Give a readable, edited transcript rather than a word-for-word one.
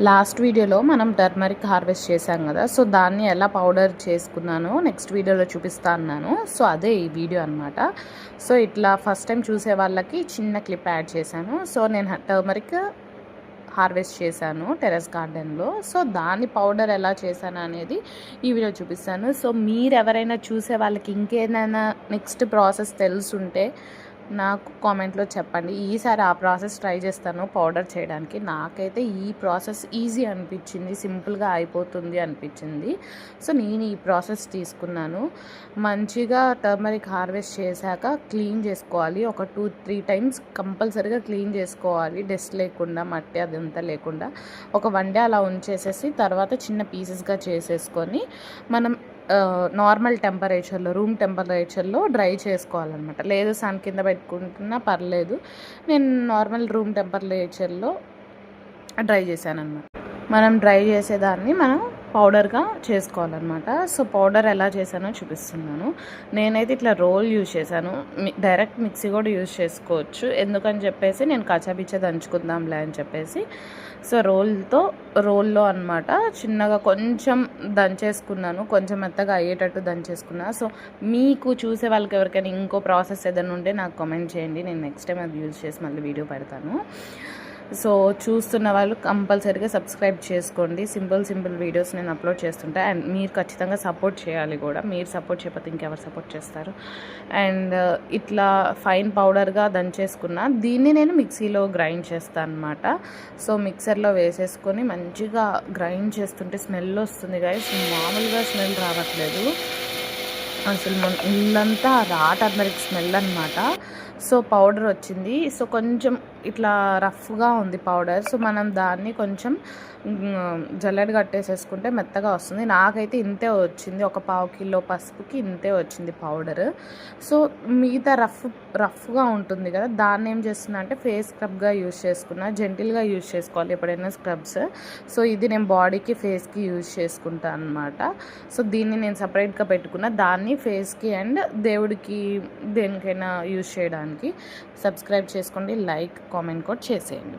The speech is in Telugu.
లాస్ట్ వీడియోలో మనం టర్మరిక్ హార్వెస్ట్ చేసాం కదా. సో దాన్ని ఎలా పౌడర్ చేసుకున్నానో నెక్స్ట్ వీడియోలో చూపిస్తా అన్నాను. సో అదే ఈ వీడియో అనమాట. సో ఇట్లా ఫస్ట్ టైం చూసే వాళ్ళకి చిన్న క్లిప్ యాడ్ చేశాను. సో నేను టర్మరిక్ హార్వెస్ట్ చేశాను టెర్రస్ గార్డెన్లో. సో దాని పౌడర్ ఎలా చేశాను అనేది ఈ వీడియో చూపిస్తాను. సో మీరు ఎవరైనా చూసే వాళ్ళకి ఇంకేదైనా నెక్స్ట్ ప్రాసెస్ తెలుసుంటే నాకు కామెంట్లో చెప్పండి. ఈసారి ఆ ప్రాసెస్ ట్రై చేస్తాను పౌడర్ చేయడానికి. నాకైతే ఈ ప్రాసెస్ ఈజీ అనిపించింది, సింపుల్గా అయిపోతుంది అనిపించింది. సో నేను ఈ ప్రాసెస్ తీసుకున్నాను. మంచిగా టర్మరిక్ హార్వెస్ట్ చేశాక క్లీన్ చేసుకోవాలి. ఒక 2-3 టైమ్స్ కంపల్సరీగా క్లీన్ చేసుకోవాలి, డస్ట్ లేకుండా, మట్టి అదంతా లేకుండా. ఒక 1 డే అలా ఉంచేసేసి తర్వాత చిన్న పీసెస్గా చేసేసుకొని మనం నార్మల్ టెంపరేచర్లో, రూమ్ టెంపరేచర్లో డ్రై చేసుకోవాలన్నమాట. లేదు సన్ కింద పెట్టుకుంటున్నా పర్లేదు. నేను నార్మల్ రూమ్ టెంపరేచర్లో డ్రై చేశాను అనమాట. మనం డ్రై చేసేదాన్ని మనం పౌడర్గా చేసుకోవాలన్నమాట. సో పౌడర్ ఎలా చేశానో చూపిస్తున్నాను. నేనైతే ఇట్లా రోల్ యూజ్ చేశాను. డైరెక్ట్ మిక్సీ కూడా యూజ్ చేసుకోవచ్చు. ఎందుకని చెప్పేసి నేను కచ్చాపిచ్చా దంచుకుందాంలే అని చెప్పేసి సో రోల్లో అనమాట చిన్నగా కొంచెం దంచేసుకున్నాను. కొంచెం మెత్తగా అయ్యేటట్టు దంచేసుకున్నా. సో మీకు చూసే వాళ్ళకి ఎవరికైనా ఇంకో ప్రాసెస్ ఏదైనా ఉంటే నాకు కామెంట్ చేయండి. నేను నెక్స్ట్ టైం అది యూజ్ చేసి మళ్ళీ వీడియో పెడతాను. సో చూస్తున్న వాళ్ళు కంపల్సరీగా సబ్స్క్రైబ్ చేసుకోండి. సింపుల్ వీడియోస్ నేను అప్లోడ్ చేస్తుంటా. అండ్ మీరు ఖచ్చితంగా సపోర్ట్ చేయాలి కూడా. మీరు సపోర్ట్ చేయకపోతే ఇంకెవరు సపోర్ట్ చేస్తారు. అండ్ ఇట్లా ఫైన్ పౌడర్గా దంచేసుకున్న దీన్ని నేను మిక్సీలో గ్రైండ్ చేస్తాను అనమాట. సో మిక్సర్లో వేసేసుకొని మంచిగా గ్రైండ్ చేస్తుంటే స్మెల్ వస్తుంది గైస్. మామూలుగా స్మెల్ రావట్లేదు అసలు. మన ఇల్లంతా టర్మరిక్ స్మెల్ అనమాట. సో పౌడర్ వచ్చింది. సో కొంచెం ఇట్లా రఫ్గా ఉంది పౌడర్. సో మనం దాన్ని కొంచెం జల్లెడ కట్టేసేసుకుంటే మెత్తగా వస్తుంది. నాకైతే ఇంతే వచ్చింది. ఒక 1/2 కిలో పసుపుకి ఇంతే వచ్చింది పౌడర్. సో మిగతా రఫ్గా ఉంటుంది కదా, దాన్ని ఏం చేస్తున్నా అంటే ఫేస్ స్క్రబ్గా యూజ్ చేసుకున్నా. జెంటిల్గా యూజ్ చేసుకోవాలి ఎప్పుడైనా స్క్రబ్స్. సో ఇది నేను బాడీకి, ఫేస్కి యూజ్ చేసుకుంటాను అనమాట. సో దీన్ని నేను సపరేట్గా పెట్టుకున్నా. దాన్ని ఫేస్కి అండ్ దేవుడికి దేనికైనా యూజ్ చేయడానికి. సబ్స్క్రైబ్ చేసుకోండి, లైక్, కామెంట్ కూడా చేసేయండి.